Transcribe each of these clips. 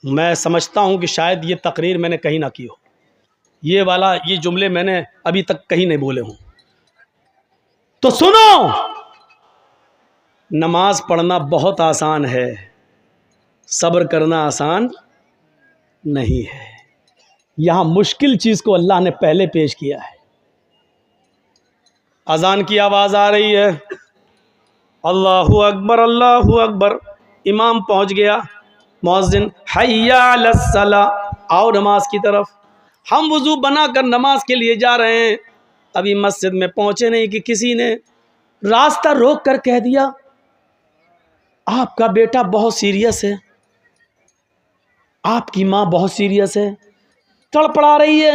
میں سمجھتا ہوں کہ شاید یہ تقریر میں نے کہیں نہ کی ہو، یہ جملے میں نے ابھی تک کہیں نہیں بولے ہوں۔ تو سنو، نماز پڑھنا بہت آسان ہے، صبر کرنا آسان نہیں ہے۔ یہاں مشکل چیز کو اللہ نے پہلے پیش کیا ہے۔ اذان کی آواز آ رہی ہے، اللہ اکبر اللہ اکبر، امام پہنچ گیا، مؤذن حی علی الصلاۃ، آؤ نماز کی طرف۔ ہم وضو بنا کر نماز کے لیے جا رہے ہیں، ابھی مسجد میں پہنچے نہیں کہ کسی نے راستہ روک کر کہہ دیا آپ کا بیٹا بہت سیریس ہے، آپ کی ماں بہت سیریس ہے، تڑپڑا رہی ہے۔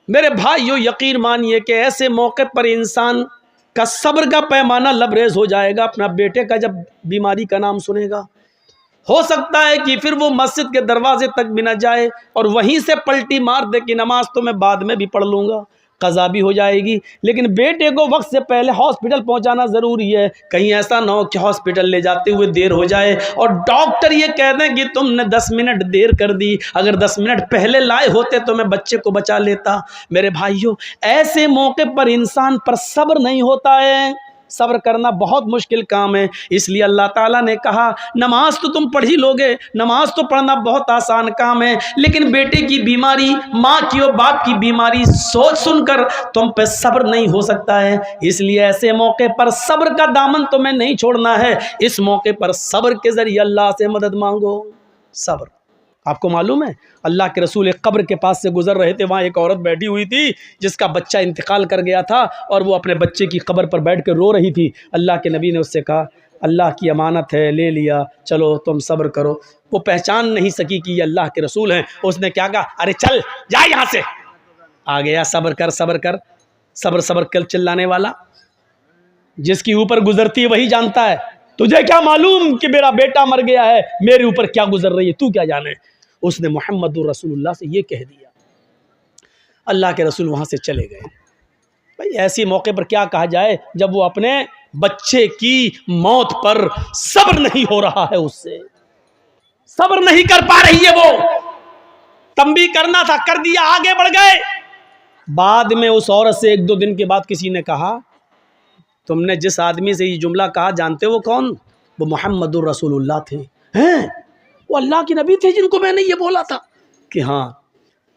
میرے بھائیو، یقین مانیے کہ ایسے موقع پر انسان کا صبر کا پیمانہ لبریز ہو جائے گا اپنا بیٹے کا جب بیماری کا نام سنے گا۔ ہو سکتا ہے کہ پھر وہ مسجد کے دروازے تک بھی نہ جائے اور وہیں سے پلٹی مار دے کہ نماز تو میں بعد میں بھی پڑھ لوں گا، قضا بھی ہو جائے گی، لیکن بیٹے کو وقت سے پہلے ہاسپٹل پہنچانا ضروری ہے۔ کہیں ایسا نہ ہو کہ ہاسپٹل لے جاتے ہوئے دیر ہو جائے اور ڈاکٹر یہ کہہ دیں کہ تم نے 10 منٹ دیر کر دی، اگر 10 منٹ پہلے لائے ہوتے تو میں بچے کو بچا لیتا۔ میرے بھائیوں، ایسے موقع پر انسان پر صبر نہیں ہوتا ہے، صبر کرنا بہت مشکل کام ہے۔ اس لیے اللہ تعالیٰ نے کہا نماز تو تم پڑھ ہی لوگے، نماز تو پڑھنا بہت آسان کام ہے، لیکن بیٹے کی بیماری، ماں کی اور باپ کی بیماری سوچ سن کر تم پہ صبر نہیں ہو سکتا ہے۔ اس لیے ایسے موقع پر صبر کا دامن تمہیں نہیں چھوڑنا ہے، اس موقع پر صبر کے ذریعے اللہ سے مدد مانگو۔ صبر، آپ کو معلوم ہے اللہ کے رسول ایک قبر کے پاس سے گزر رہے تھے، وہاں ایک عورت بیٹھی ہوئی تھی جس کا بچہ انتقال کر گیا تھا اور وہ اپنے بچے کی قبر پر بیٹھ کے رو رہی تھی۔ اللہ کے نبی نے اس سے کہا اللہ کی امانت ہے، لے لیا، چلو تم صبر کرو۔ وہ پہچان نہیں سکی کہ یہ اللہ کے رسول ہیں، اس نے کیا کہا، ارے چل جا یہاں سے، آ گیا صبر کر صبر کر، صبر صبر کر چلانے والا جس کی اوپر گزرتی ہے وہی جانتا ہے، تجھے کیا معلوم کہ میرا بیٹا مر گیا ہے، میرے اوپر کیا گزر رہی ہے، تو کیا جانے۔ اس نے محمد رسول اللہ سے یہ کہہ دیا، اللہ کے رسول وہاں سے چلے گئے۔ بھائی ایسی موقع پر کیا کہا جائے جب وہ اپنے بچے کی موت پر صبر نہیں ہو رہا ہے، اس سے صبر نہیں کر پا رہی ہے، وہ تنبیہ کرنا تھا کر دیا، آگے بڑھ گئے۔ بعد میں اس عورت سے 1-2 دن کے بعد کسی نے کہا تم نے جس آدمی سے یہ جملہ کہا جانتے وہ کون؟ وہ محمد الرسول اللہ تھے، ہیں وہ اللہ کے نبی تھے جن کو میں نے یہ بولا تھا کہ ہاں۔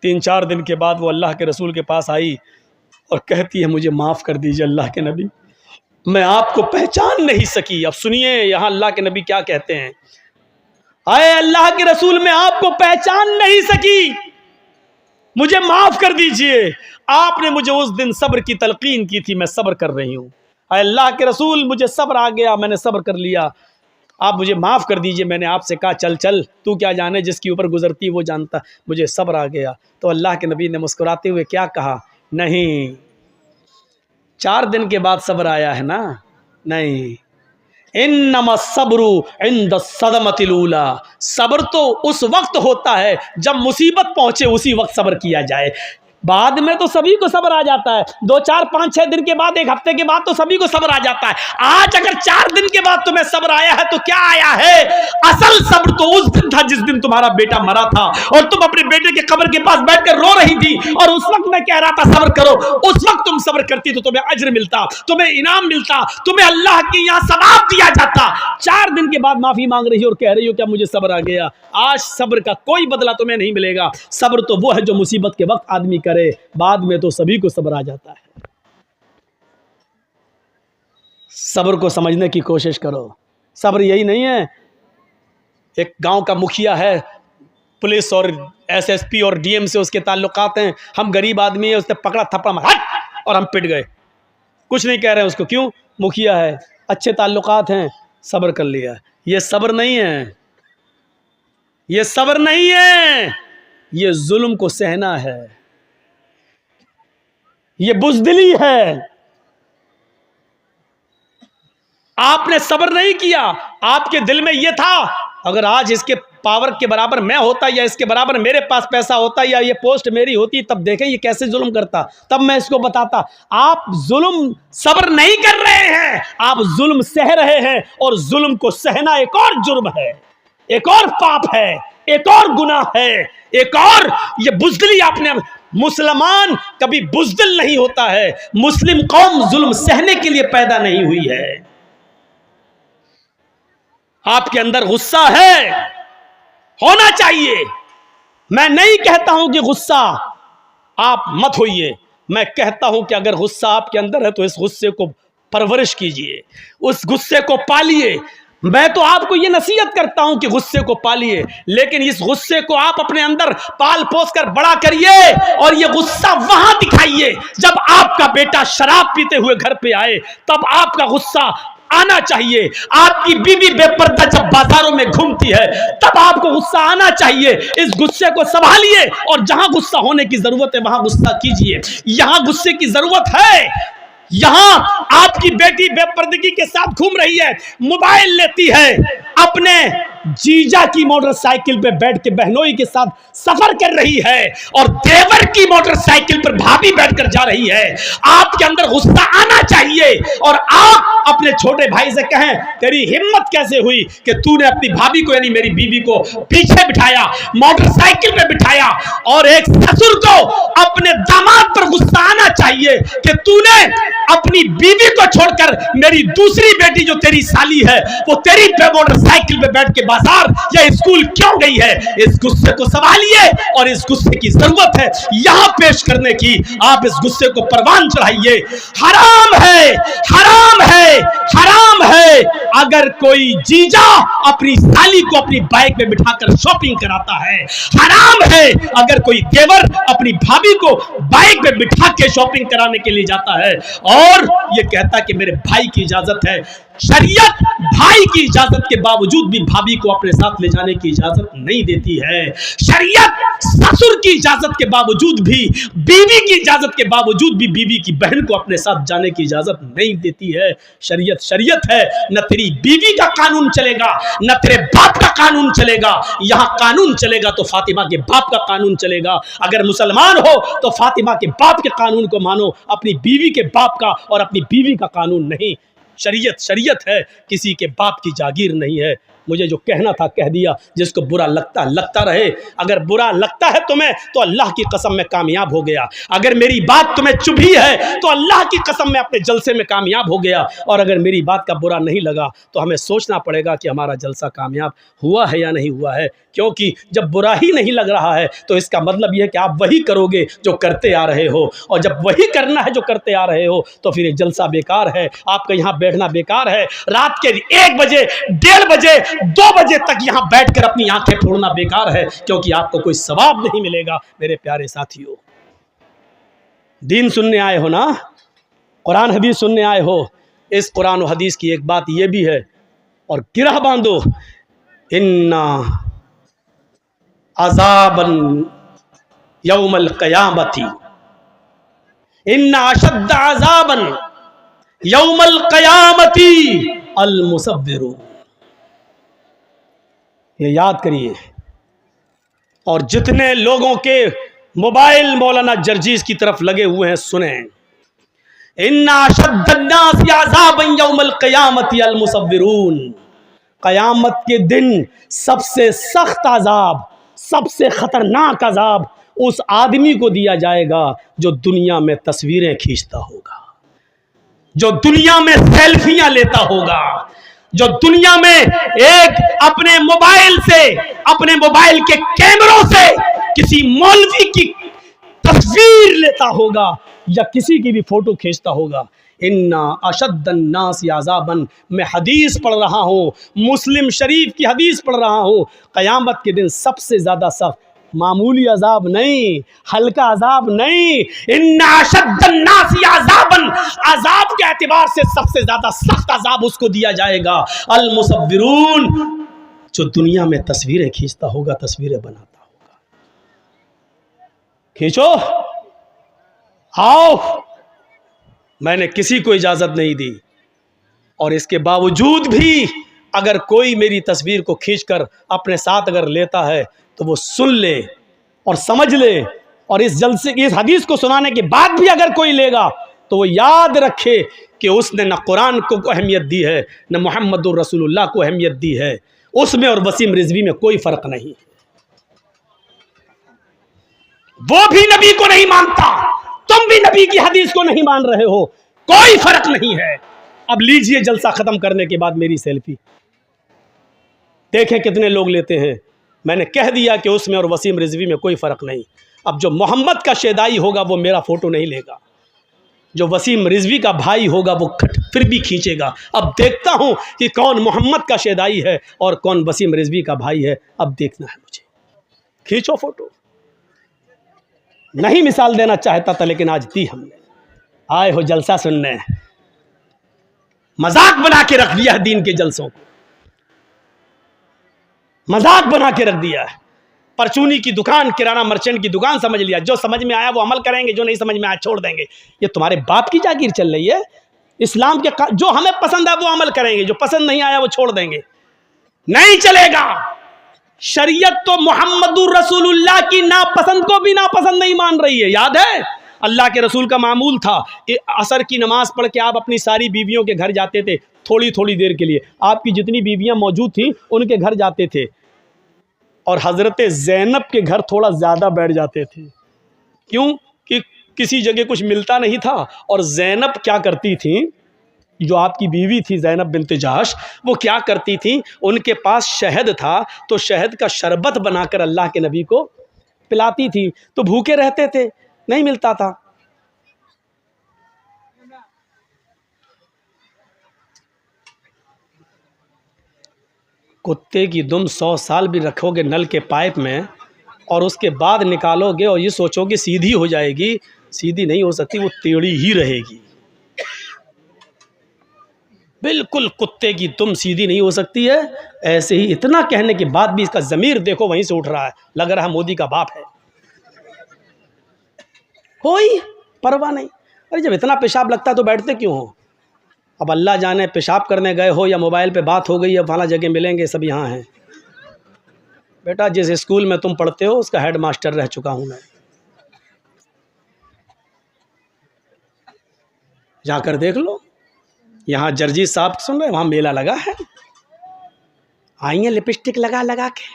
3-4 دن کے بعد وہ اللہ کے رسول کے پاس آئی اور کہتی ہے مجھے معاف کر دیجئے اللہ کے نبی، میں آپ کو پہچان نہیں سکی۔ اب سنیے یہاں اللہ کے نبی کیا کہتے ہیں، اے اللہ کے رسول میں آپ کو پہچان نہیں سکی، مجھے معاف کر دیجئے، آپ نے مجھے اس دن صبر کی تلقین کی تھی، میں صبر کر رہی ہوں۔ اے اللہ کے رسول مجھے صبر آ گیا، میں نے صبر کر لیا، آپ مجھے معاف کر دیجئے، میں نے آپ سے کہا چل چل، تو کیا جانے، جس کی اوپر گزرتی وہ جانتا، مجھے صبر آ گیا۔ تو اللہ کے نبی نے مسکراتے ہوئے کیا کہا، نہیں 4 دن کے بعد صبر آیا ہے نا، نہیں، انما الصبر عند الصدمۃ الاولی، صبر تو اس وقت ہوتا ہے جب مصیبت پہنچے، اسی وقت صبر کیا جائے۔ بعد میں تو سبھی کو صبر آ جاتا ہے، 2 4 5 6 دن کے بعد، 1 ہفتے کے بعد تو سبھی کو صبر آ جاتا ہے۔ آج اگر 4 دن کے بعد تمہیں صبر آیا ہے تو کیا آیا ہے؟ اصل صبر تو اس دن تھا جس دن تمہارا بیٹا مرا تھا اور تم اپنے بیٹے کے قبر کے پاس بیٹھ کر رو رہی تھی اور اس وقت میں کہہ رہا تھا صبر کرو، اس وقت تم صبر کرتی تو تمہیں اجر ملتا، تمہیں انعام ملتا، تمہیں اللہ کے یہاں ثواب دیا جاتا۔ 4 دن کے بعد معافی مانگ رہی ہو اور کہہ رہی ہو کیا مجھے صبر آ گیا۔ آج صبر کا کوئی بدلہ تمہیں نہیں ملے گا۔ صبر تو وہ ہے جو مصیبت کے وقت آدمی کرے، بعد میں تو سبھی کو صبر آ جاتا ہے۔ صبر کو سمجھنے کی کوشش کرو۔ صبر یہی نہیں ہے ایک گاؤں کا مکھیا ہے، پولیس اور SSP اور DM سے اس کے تعلقات ہیں، ہم غریب آدمی ہیں، اس نے پکڑا تھپڑا مارا اور ہم پٹ گئے، کچھ نہیں کہہ رہے ہیں اس کو، کیوں؟ مکھیا ہے، اچھے تعلقات ہیں، صبر کر لیا۔ یہ صبر نہیں ہے، یہ صبر نہیں ہے، یہ ظلم کو سہنا ہے، یہ بزدلی ہے۔ آپ نے صبر نہیں کیا، آپ کے دل میں یہ تھا اگر آج اس کے پاور کے برابر میں ہوتا یا اس کے برابر میرے پاس پیسہ ہوتا یا یہ پوسٹ میری ہوتی، تب دیکھیں یہ کیسے ظلم کرتا، تب میں اس کو بتاتا۔ آپ ظلم صبر نہیں کر رہے ہیں، آپ ظلم سہ رہے ہیں، اور ظلم کو سہنا ایک اور جرم ہے، ایک اور پاپ ہے، ایک اور گناہ ہے، ایک اور یہ بزدلی آپ نے، مسلمان کبھی بزدل نہیں ہوتا ہے، مسلم قوم ظلم سہنے کے لیے پیدا نہیں ہوئی ہے۔ آپ کے اندر غصہ ہے، ہونا چاہیے، میں نہیں کہتا ہوں کہ غصہ آپ مت ہوئیے، میں کہتا ہوں کہ اگر غصہ آپ کے اندر ہے تو اس غصے کو پرورش کیجئے، اس غصے کو پالیے۔ میں تو آپ کو یہ نصیحت کرتا ہوں کہ غصے کو پالیے، لیکن اس غصے کو آپ اپنے اندر پال پوس کر بڑا کریے، اور یہ غصہ وہاں دکھائیے جب آپ کا بیٹا شراب پیتے ہوئے گھر پہ آئے، تب آپ کا غصہ آنا چاہیے۔ آپ کی بیوی بے پردہ جب بازاروں میں گھومتی ہے تب آپ کو غصہ آنا چاہیے۔ اس غصے کو سنبھالیے، اور جہاں غصہ ہونے کی ضرورت ہے وہاں غصہ کیجئے۔ یہاں غصے کی ضرورت ہے، یہاں آپ کی بیٹی بے پردگی کے ساتھ گھوم رہی ہے، موبائل لیتی ہے، اپنے جیجا کی موٹر سائیکل پہ بیٹھ کے بہنوئی کے ساتھ سفر کر رہی ہے، اور دیور کی موٹر سائیکل پر بھابھی بیٹھ کر جا رہی ہے۔ آپ کے اندر غصہ آنا چاہیے، اور آپ اپنے چھوٹے بھائی سے کہیں تیری ہمت کیسے ہوئی کہ تو نے اپنی بھابھی کو یعنی میری بیوی کو پیچھے بٹھایا، موٹر سائیکل پہ بٹھایا۔ اور ایک سسر کو اپنے داماد پر غصہ آنا چاہیے کہ تو نے اپنی بیوی کو چھوڑ کر میری دوسری بیٹی جو تیری سالی ہے وہ تیری موٹر سائیکل پہ بیٹھ کے بازار یا اسکول کیوں گئی ہے۔ اس غصے کو سنبھالیے، اور اس غصے کی ضرورت ہے یہاں پیش کرنے کی۔ آپ اس غصے کو پروان چڑھائیے۔ حرام ہے، حرام ہے، حرام ہے اگر کوئی جیجا اپنی سالی کو اپنی بائک پہ بٹھا کر شاپنگ کراتا ہے، حرام ہے اگر کوئی دیور اپنی بھابھی کو بائک پہ بٹھا کے شاپنگ کرانے کے لیے جاتا ہے اور یہ کہتا کہ میرے بھائی کی اجازت ہے۔ شریعت بھائی کی اجازت کے باوجود بھی بھابھی کو اپنے ساتھ لے جانے کی اجازت نہیں دیتی ہے۔ شریعت سسر کی اجازت کے باوجود بھی، بیوی کی اجازت کے باوجود بھی بیوی کی بہن کو اپنے ساتھ جانے کی اجازت نہیں دیتی ہے۔ شریعت شریعت ہے، نہ تیری بیوی کا قانون چلے گا نہ تیرے باپ کا قانون چلے گا۔ یہاں قانون چلے گا تو فاطمہ کے باپ کا قانون چلے گا۔ اگر مسلمان ہو تو فاطمہ کے باپ کے قانون کو مانو، اپنی بیوی کے باپ کا اور اپنی بیوی کا قانون نہیں۔ شریعت شریعت ہے، کسی کے باپ کی جاگیر نہیں ہے۔ مجھے جو کہنا تھا کہہ دیا، جس کو برا لگتا رہے۔ اگر برا لگتا ہے تمہیں تو اللہ کی قسم میں کامیاب ہو گیا، اگر میری بات تمہیں چبھی ہے تو اللہ کی قسم میں اپنے جلسے میں کامیاب ہو گیا، اور اگر میری بات کا برا نہیں لگا تو ہمیں سوچنا پڑے گا کہ ہمارا جلسہ کامیاب ہوا ہے یا نہیں ہوا ہے، کیونکہ جب برا ہی نہیں لگ رہا ہے تو اس کا مطلب یہ ہے کہ آپ وہی کرو گے جو کرتے آ رہے ہو، اور جب وہی کرنا ہے جو کرتے آ رہے ہو تو پھر یہ جلسہ بیکار ہے، آپ کا یہاں بیٹھنا بیکار ہے۔ رات کے 1 بجے 1:30 بجے 2 بجے تک یہاں بیٹھ کر اپنی آنکھیں پھوڑنا بیکار ہے، کیونکہ آپ کو کوئی ثواب نہیں ملے گا۔ میرے پیارے ساتھیو، دین سننے آئے ہو نا، قرآن حدیث سننے آئے ہو، اس قرآن و حدیث کی ایک بات یہ بھی ہے، اور گرہ باندھو، اِنَّا عذابًا یوم القیامتی، ان اشد عذابًا یوم القیامتی المصورون۔ یہ یاد کریے، اور جتنے لوگوں کے موبائل مولانا جرجیز کی طرف لگے ہوئے ہیں سنیں، ان اشد الناس عذابا یوم القیامت المصورون۔ قیامت کے دن سب سے سخت عذاب، سب سے خطرناک عذاب اس آدمی کو دیا جائے گا جو دنیا میں تصویریں کھینچتا ہوگا، جو دنیا میں سیلفیاں لیتا ہوگا، جو دنیا میں ایک اپنے موبائل سے، اپنے موبائل کے کیمروں سے کسی مولوی کی تصویر لیتا ہوگا یا کسی کی بھی فوٹو کھینچتا ہوگا۔ اِنَّا أَشَدَّ النَّاسِ عَذَابًا، میں حدیث پڑھ رہا ہوں، مسلم شریف کی حدیث پڑھ رہا ہوں، قیامت کے دن سب سے زیادہ سخت، معمولی عذاب نہیں، ہلکا عذاب نہیں، اِنَّا أَشَدَّ النَّاسِ عَذَابًا، عذاب کے اعتبار سے سب سے زیادہ سخت عذاب اس کو دیا جائے گا، المصورون، جو دنیا میں تصویریں کھینچتا ہوگا، تصویریں بناتا ہوگا۔ کھینچو، آؤ، میں نے کسی کو اجازت نہیں دی، اور اس کے باوجود بھی اگر کوئی میری تصویر کو کھینچ کر اپنے ساتھ اگر لیتا ہے تو وہ سن لے اور سمجھ لے، اور اس جلسے کی اس حدیث کو سنانے کے بعد بھی اگر کوئی لے گا تو وہ یاد رکھے کہ اس نے نہ قرآن کو اہمیت دی ہے نہ محمد الرسول اللہ کو اہمیت دی ہے، اس میں اور وسیم رضوی میں کوئی فرق نہیں ہے۔ وہ بھی نبی کو نہیں مانتا، تم بھی نبی کی حدیث کو نہیں مان رہے ہو، کوئی فرق نہیں ہے۔ اب لیجئے جلسہ ختم کرنے کے بعد میری سیلفی دیکھیں کتنے لوگ لیتے ہیں۔ میں نے کہہ دیا کہ اس میں اور وسیم رضوی میں کوئی فرق نہیں۔ اب جو محمد کا شیدائی ہوگا وہ میرا فوٹو نہیں لے گا، جو وسیم رضوی کا بھائی ہوگا وہ پھر بھی کھینچے گا۔ اب دیکھتا ہوں کہ کون محمد کا شیدائی ہے اور کون وسیم رضوی کا بھائی ہے، اب دیکھنا ہے مجھے۔ کھینچو فوٹو۔ نہیں مثال دینا چاہتا تھا لیکن آج دی ہم نے۔ آئے ہو جلسہ سننے، مذاق بنا کے رکھ دیا ہے دین کے جلسوں کو، مذاق بنا کے رکھ دیا ہے۔ پرچونی کی دکان، کرانہ مرچنٹ کی دکان سمجھ لیا، جو سمجھ میں آیا وہ عمل کریں گے، جو نہیں سمجھ میں آیا چھوڑ دیں گے۔ یہ تمہارے باپ کی جاگیر چل رہی ہے۔ اسلام کے جو ہمیں پسند ہے وہ عمل کریں گے، جو پسند نہیں آیا وہ چھوڑ دیں گے، نہیں چلے گا۔ شریعت تو محمد رسول اللہ کی ناپسند کو بھی ناپسند نہیں مان رہی ہے۔ یاد ہے اللہ کے رسول کا معمول تھا، عصر کی نماز پڑھ کے آپ اپنی ساری بیویوں کے گھر جاتے تھے، تھوڑی تھوڑی دیر کے لیے آپ کی جتنی بیویاں موجود تھیں ان کے گھر جاتے تھے، اور حضرت زینب کے گھر تھوڑا زیادہ بیٹھ جاتے تھے۔ کیوں؟ کہ کسی جگہ کچھ ملتا نہیں تھا، اور زینب کیا کرتی تھیں، جو آپ کی بیوی تھی زینب بنت جہش، وہ کیا کرتی تھیں، ان کے پاس شہد تھا تو شہد کا شربت بنا کر اللہ کے نبی کو پلاتی تھی، تو بھوکے رہتے تھے، نہیں ملتا تھا۔ کتے کی دم 100 سال بھی رکھو گے نل کے پائپ میں اور اس کے بعد نکالو گے اور یہ سوچو کہ سیدھی ہو جائے گی، سیدھی نہیں ہو سکتی، وہ ٹیڑھی ہی رہے گی۔ بالکل کتے کی دم سیدھی نہیں ہو سکتی ہے۔ ایسے ہی اتنا کہنے کے بعد بھی اس کا ضمیر دیکھو وہیں سے اٹھ رہا ہے، لگ رہا ہے مودی کا باپ ہے، کوئی پرواہ نہیں۔ ارے جب اتنا پیشاب لگتا ہے تو بیٹھتے کیوں ہو؟ اب اللہ جانے پیشاب کرنے گئے ہو یا موبائل پہ بات ہو گئی ہے فلاں جگہ ملیں گے، سب یہاں ہیں۔ بیٹا جس اسکول میں تم پڑھتے ہو اس کا ہیڈ ماسٹر رہ چکا ہوں میں، جا کر دیکھ لو۔ یہاں جرجی صاحب سن رہے، وہاں میلہ لگا ہے، آئی ہیں لپسٹک لگا لگا کے،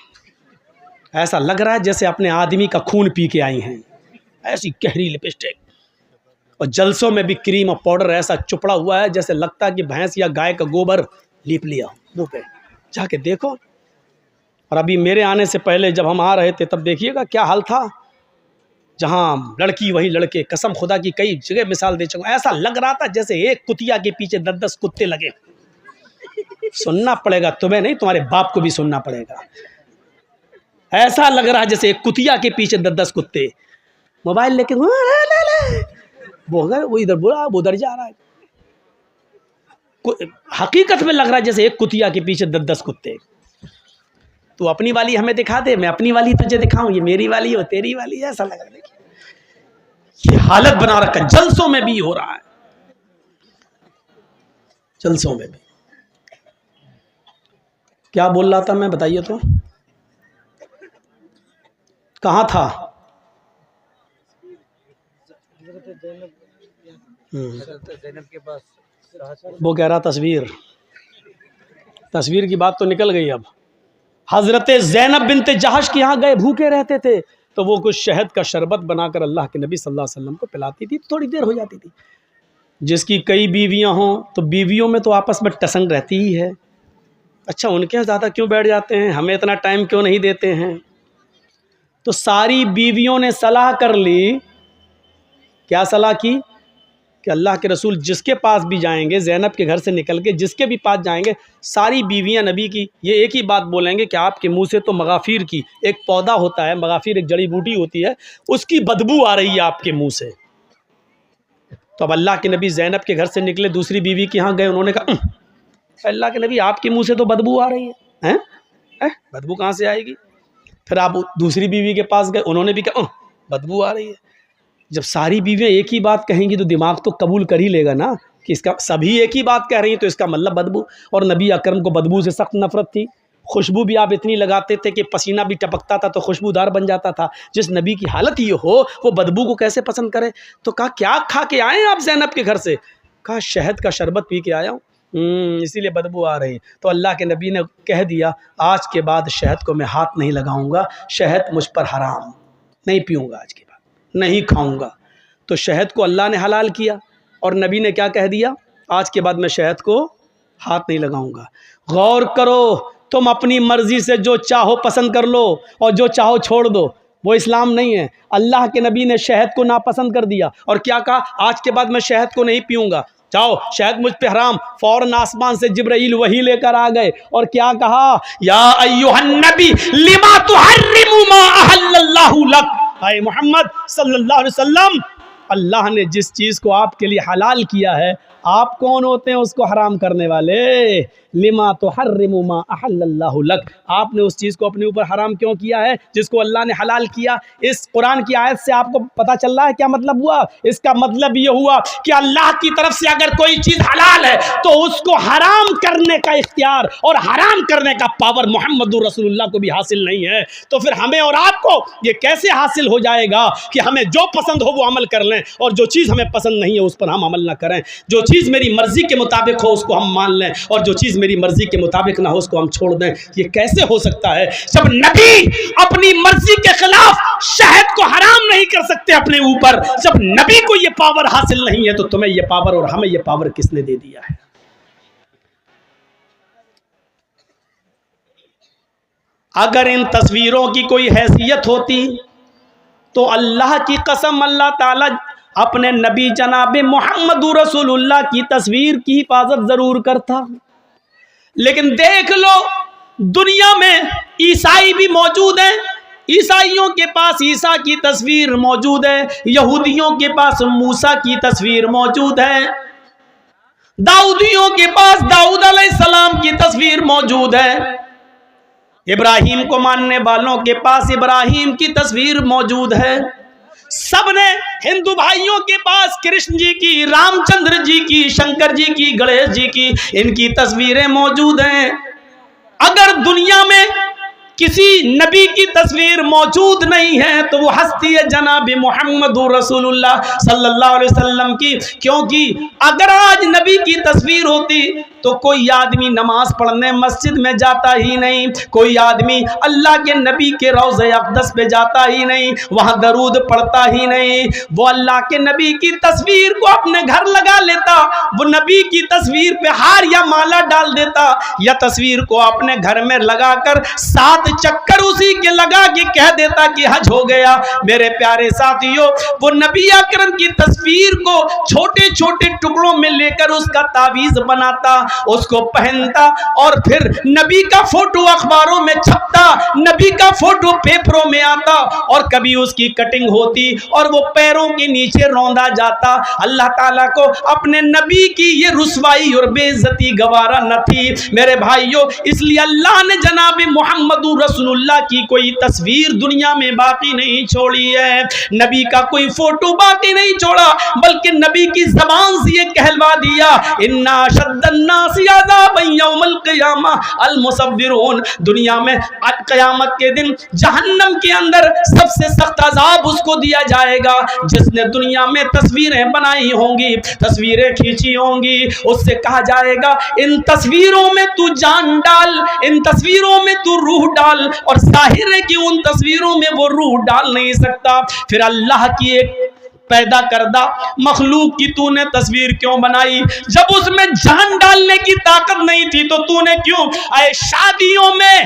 ایسا لگ رہا ہے جیسے اپنے آدمی کا خون پی کے آئی ہیں، ایسی گہری لپسٹک، اور جلسوں میں بھی کریم اور پاؤڈر ایسا چپڑا ہوا ہے جیسے لگتا ہے کہ بھینس یا گائے کا گوبر لیپ لیا منہ پہ، جا کے دیکھو۔ اور ابھی میرے آنے سے پہلے جب ہم آ رہے تھے تب دیکھیے گا کیا حال تھا، جہاں لڑکی وہی لڑکے، قسم خدا کی کئی جگہ مثال دے چکا، ایسا لگ رہا تھا جیسے ایک کتیا کے پیچھے 10 کتے لگے۔ سننا پڑے گا تمہیں نہیں، تمہارے باپ کو بھی سننا پڑے گا۔ ایسا لگ رہا ہے جیسے ایک کتیا کے پیچھے 10 کتے، موبائل لے کے وہ ادھر بولا وہ ادھر جا رہا ہے، حقیقت میں لگ رہا ہے جیسے ایک کتیا کے پیچھے 10 کتے۔ تو اپنی والی ہمیں دکھا دے، میں اپنی والی تجھے دکھاؤں، یہ میری والی ہو تیری والی ہے، ایسا لگ رہا ہے۔ دیکھیے یہ حالت بنا رکھا، جلسوں میں بھی ہو رہا ہے، جلسوں میں بھی۔ کیا بول رہا تھا میں، بتائیے تو، کہاں تھا؟ وہ کہہ رہا تصویر کی بات تو نکل گئی۔ اب حضرت زینب بنت جہش کے یہاں گئے، بھوکے رہتے تھے تو وہ کچھ شہد کا شربت بنا کر اللہ کے نبی صلی اللہ علیہ وسلم کو پلاتی تھی، تھوڑی دیر ہو جاتی تھی۔ جس کی کئی بیویاں ہوں تو بیویوں میں تو آپس میں ٹسنگ رہتی ہی ہے، اچھا ان کے زیادہ کیوں بیٹھ جاتے ہیں، ہمیں اتنا ٹائم کیوں نہیں دیتے ہیں؟ تو ساری بیویوں نے صلاح کر لی، کیا صلاح کی کہ اللہ کے رسول جس کے پاس بھی جائیں گے، زینب کے گھر سے نکل کے جس کے بھی پاس جائیں گے، ساری بیویاں نبی کی یہ ایک ہی بات بولیں گے کہ آپ کے منہ سے تو مغافیر کی ایک پودا ہوتا ہے، مغافیر ایک جڑی بوٹی ہوتی ہے، اس کی بدبو آ رہی ہے آپ کے منہ سے۔ تو اب اللہ کے نبی زینب کے گھر سے نکلے، دوسری بیوی کے یہاں گئے، انہوں نے کہا اللہ کے نبی آپ کے منہ سے تو بدبو آ رہی ہے، بدبو کہاں سے آئے گی؟ پھر آپ دوسری بیوی کے پاس گئے، انہوں نے بھی کہا بدبو آ رہی ہے۔ جب ساری بیویاں ایک ہی بات کہیں گی تو دماغ تو قبول کر ہی لے گا نا کہ اس کا سبھی ایک ہی بات کہہ رہی ہیں تو اس کا مطلب بدبو، اور نبی اکرم کو بدبو سے سخت نفرت تھی۔ خوشبو بھی آپ اتنی لگاتے تھے کہ پسینہ بھی ٹپکتا تھا تو خوشبودار بن جاتا تھا۔ جس نبی کی حالت یہ ہو وہ بدبو کو کیسے پسند کرے؟ تو کہا کیا کھا کے آئے ہیں آپ زینب کے گھر سے؟ کہا شہد کا شربت پی کے آیا ہوں، اسی لیے بدبو آ رہی۔ تو اللہ کے نبی نے کہہ دیا آج کے بعد شہد کو میں ہاتھ نہیں لگاؤں گا، شہد مجھ پر حرام، نہیں پیوں گا آج کے بعد۔ نہیں کھاؤں گا. تو شہد کو اللہ نے حلال کیا اور نبی نے کیا کہہ دیا؟ آج کے بعد میں شہد کو ہاتھ نہیں لگاؤں گا. غور کرو، تم اپنی مرضی سے جو چاہو پسند کر لو اور جو چاہو چھوڑ دو، وہ اسلام نہیں ہے. اللہ کے نبی نے شہد کو ناپسند کر دیا اور کیا کہا؟ آج کے بعد میں شہد کو نہیں پیوں گا، جاؤ شہد مجھ پہ حرام. فوراً آسمان سے جبرائیل وحی لے کر آ گئے اور کیا کہا؟ یا ایھا النبی لما تحرم ما احل اللہ لک. اے محمد صلی اللہ علیہ وسلم، اللہ نے جس چیز کو آپ کے لیے حلال کیا ہے، آپ کون ہوتے ہیں اس کو حرام کرنے والے؟ لما تحرم ما احل اللہ لک. آپ نے اس چیز کو اپنے اوپر حرام کیوں کیا ہے جس کو اللہ نے حلال کیا؟ اس قرآن کی آیت سے آپ کو پتہ چل رہا ہے کیا مطلب ہوا؟ اس کا مطلب یہ ہوا کہ اللہ کی طرف سے اگر کوئی چیز حلال ہے تو اس کو حرام کرنے کا اختیار اور حرام کرنے کا پاور محمد رسول اللہ کو بھی حاصل نہیں ہے. تو پھر ہمیں اور آپ کو یہ کیسے حاصل ہو جائے گا کہ ہمیں جو پسند ہو وہ عمل کر لیں اور جو چیز ہمیں پسند نہیں ہے اس پر ہم عمل نہ کریں؟ جو چیز میری مرضی کے مطابق ہو اس کو ہم مان لیں اور جو چیز میری مرضی کے مطابق نہ ہو اس کو ہم چھوڑ دیں. یہ کیسے ہو سکتا ہے جب نبی اپنی مرضی کے خلاف شہد کو حرام نہیں کر سکتے اپنے اوپر؟ جب نبی کو یہ پاور حاصل نہیں ہے تو تمہیں یہ پاور اور ہمیں یہ پاور کس نے دے دیا ہے؟ اگر ان تصویروں کی کوئی حیثیت ہوتی تو اللہ کی قسم اللہ تعالی اپنے نبی جناب محمد رسول اللہ کی تصویر کی حفاظت ضرور کرتا. لیکن دیکھ لو دنیا میں عیسائی بھی موجود ہیں، عیسائیوں کے پاس عیسیٰ کی تصویر موجود ہے، یہودیوں کے پاس موسیٰ کی تصویر موجود ہے، داؤدیوں کے پاس داؤد علیہ السلام کی تصویر موجود ہے، ابراہیم کو ماننے والوں کے پاس ابراہیم کی تصویر موجود ہے. سب نے ہندو بھائیوں کے پاس کرشن جی کی، رام چندر جی کی، شنکر جی کی، گنیش جی کی، ان کی تصویریں موجود ہیں. اگر دنیا میں کسی نبی کی تصویر موجود نہیں ہے تو وہ ہستی ہے جناب محمد رسول اللہ صلی اللہ علیہ وسلم کی. کیونکہ اگر آج نبی کی تصویر ہوتی تو کوئی آدمی نماز پڑھنے مسجد میں جاتا ہی نہیں، کوئی آدمی اللہ کے نبی کے روضہ اقدس پہ جاتا ہی نہیں، وہاں درود پڑھتا ہی نہیں. وہ اللہ کے نبی کی تصویر کو اپنے گھر لگا لیتا، وہ نبی کی تصویر پہ ہار یا مالا ڈال دیتا، یا تصویر کو اپنے گھر میں لگا کر 7 چکر اسی کے لگا کے کہہ دیتا کہ حج ہو گیا. میرے پیارے ساتھیوں، وہ نبی اکرم کی تصویر کو چھوٹے چھوٹے ٹکڑوں میں لے کر اس کا تعویذ بناتا، اس کو پہنتا اور پھر نبی کا فوٹو اخباروں میں چھپتا، نبی کا فوٹو پیپروں میں آتا اور کبھی اس کی کٹنگ ہوتی اور وہ پیروں کے نیچے روندا جاتا. اللہ تعالیٰ کو اپنے نبی کی یہ رسوائی اور بے عزتی گوارا نہ تھی. میرے بھائیوں، اس لیے اللہ نے جناب محمد رسول اللہ کی کوئی تصویر دنیا میں باقی نہیں چھوڑی ہے، نبی کا کوئی فوٹو باقی نہیں چھوڑا، بلکہ نبی کی زبان سے یہ کہلوا دیا، اِنَّا شَدَّ النَّاسِ عَذَابًا یوم القیامہ المصورون. دنیا میں قیامت کے دن جہنم کے اندر سب سے سخت عذاب اس کو دیا جائے گا جس نے دنیا میں تصویریں بنائی ہوں گی، تصویریں کھینچی ہوں گی. اس سے کہا جائے گا ان تصویروں میں تو جان ڈال، ان تصویروں میں تو روح ڈال، اور ظاہر ہے کہ ان تصویروں میں وہ روح ڈال نہیں سکتا. پھر اللہ کی ایک پیدا کردہ مخلوق کی تو نے تصویر کیوں بنائی؟ جب اس میں جان ڈالنے کی طاقت نہیں تھی تو تو نے کیوں؟ اے شادیوں میں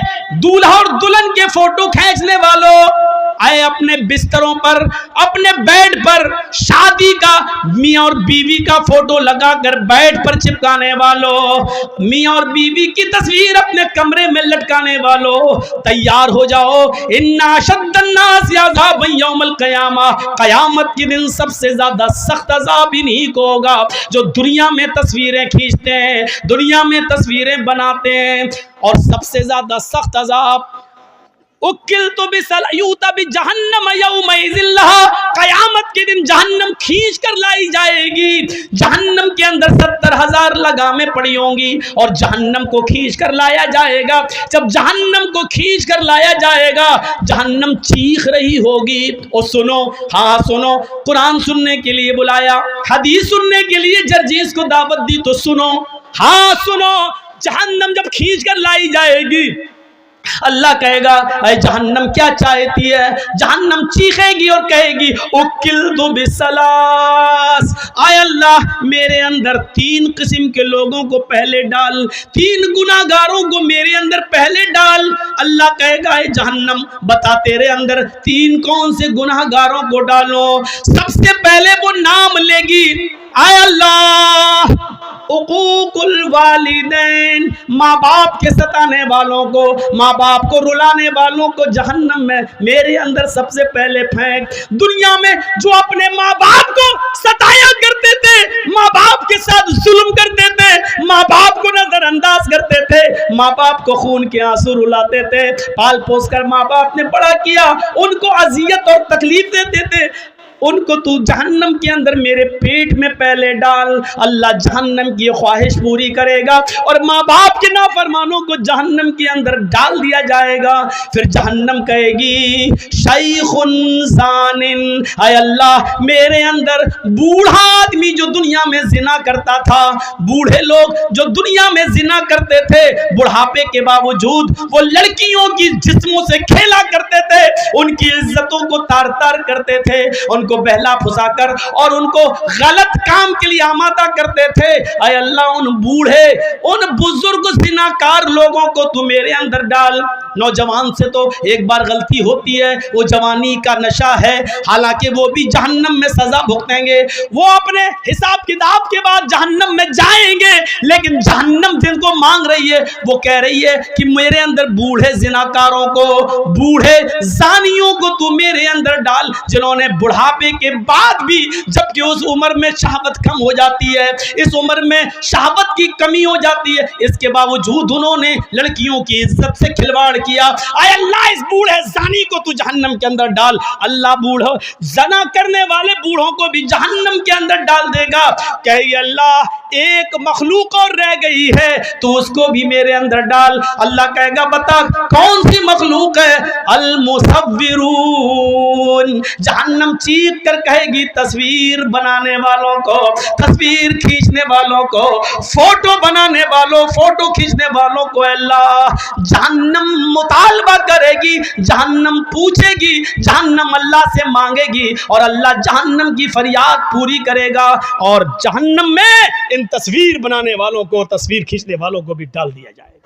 دولہا اور دلہن کے فوٹو کھینچنے والوں، اے اپنے بستروں پر، اپنے بیڈ پر شادی کا میاں اور بیوی کا فوٹو لگا کر بیڈ پر چپکانے والوں، میاں اور بیوی کی تصویر اپنے کمرے میں لٹکانے والوں، تیار ہو جاؤ. اِنَّا أَشَدَّ النَّاسِ عَذَابًا یوم القیامہ. قیامت کے دن سب سے زیادہ سخت عذاب انہی کو ہوگا جو دنیا میں تصویریں کھینچتے ہیں، دنیا میں تصویریں بناتے ہیں. اور سب سے زیادہ سخت عذاب اُکِّلْتُ بِسَلْعُوتَ بِجَہَنَّمَ يَوْمَئِذٍ لَهَا. قیامت کے دن جہنم کھینچ کر لائی جائے گی. جہنم کے اندر 70,000 لگامیں پڑی ہوں گی اور جہنم کو کھینچ کر لایا جائے گا. جب جہنم کو کھینچ کر لایا جائے گا جہنم چیخ رہی ہوگی. اور سنو، ہاں سنو، قرآن سننے کے لیے بلایا، حدیث سننے کے لیے جرجیس کو دعوت دی تو سنو، ہاں سنو. جہنم جب کھینچ کر لائی جائے گی اللہ کہے گا اے جہنم کیا چاہتی ہے؟ جہنم چیخے گی اور کہے گی اکلت بسلاس، اے اللہ میرے اندر 3 قسم کے لوگوں کو پہلے ڈال، 3 گناہگاروں کو میرے اندر پہلے ڈال۔ اللہ کہے گا اے جہنم بتا تیرے اندر 3 کون سے گناہگاروں کو ڈالو؟ سب سے پہلے وہ نام لے گی اے اللہ حقوق الوالدین، ماں باپ کے ستانے والوں کو، ماں باپ کو رلانے والوں کو جہنم میں میرے اندر سب سے پہلے پھینک۔ دنیا میں جو اپنے ماں باپ کو ستایا کرتے تھے، ماں باپ کے ساتھ ظلم کرتے تھے، ماں باپ کو نظر انداز کرتے تھے، ماں باپ کو خون کے آنسو رلاتے تھے، پال پوس کر ماں باپ نے بڑا کیا، ان کو اذیت اور تکلیف دیتے تھے، ان کو تو جہنم کے اندر میرے پیٹ میں پہلے ڈال۔ اللہ جہنم کی خواہش پوری کرے گا اور ماں باپ کے نافرمانوں کو جہنم کے اندر ڈال دیا جائے گا۔ پھر جہنم کہے گی شیخ زان، اے اللہ میرے اندر بوڑھا آدمی جو دنیا میں زنا کرتا تھا، بوڑھے لوگ جو دنیا میں زنا کرتے تھے، بڑھاپے کے باوجود وہ لڑکیوں کی جسموں سے کھیلا کرتے تھے، ان کی عزتوں کو تار تار کرتے تھے، ان کو بہلا پھسا کر اور ان کو غلط کام کے لیے آمادہ کرتے تھے، اے اللہ ان بوڑھے ان بزرگ زناکار لوگوں کو تو میرے اندر ڈال۔ نوجوان سے تو ایک بار غلطی ہوتی ہے، وہ جوانی کا نشہ ہے، حالانکہ وہ بھی جہنم میں سزا بھگتیں گے، وہ اپنے حساب کتاب کے بعد جہنم میں جائیں گے، لیکن جہنم جن کو مانگ رہی ہے وہ کہہ رہی ہے کہ میرے اندر بوڑھے زناکاروں کو، بوڑھے زانیوں کو تو میرے اندر ڈال، جنہوں نے بڑھاپے کے بعد بھی، جبکہ اس عمر میں شہوت کم ہو جاتی ہے، اس عمر میں شہوت کی کمی ہو جاتی ہے، اس کے باوجود انہوں نے لڑکیوں کی عزت سے کھلواڑ کیا، اے اللہ اس بوڑھے زانی کو تو جہنم کے اندر ڈال۔ اللہ بوڑھا زنا کرنے والے بوڑھوں کو بھی جہنم کے اندر ڈال دے گا، کہے اللہ ایک مخلوق اور رہ گئی ہے تو اس کو بھی میرے اندر ڈال۔ اللہ کہے گا بتا کون سی مخلوق ہے؟ المصورون، جہنم چیخ کر کہے گی تصویر بنانے والوں کو، تصویر کھینچنے والوں کو، فوٹو بنانے والوں، فوٹو کھینچنے والوں کو اللہ جہنم مطالبہ کرے گی، جہنم پوچھے گی، جہنم اللہ سے مانگے گی اور اللہ جہنم کی فریاد پوری کرے گا، اور جہنم میں ان تصویر بنانے والوں کو، تصویر کھینچنے والوں کو بھی ڈال دیا جائے۔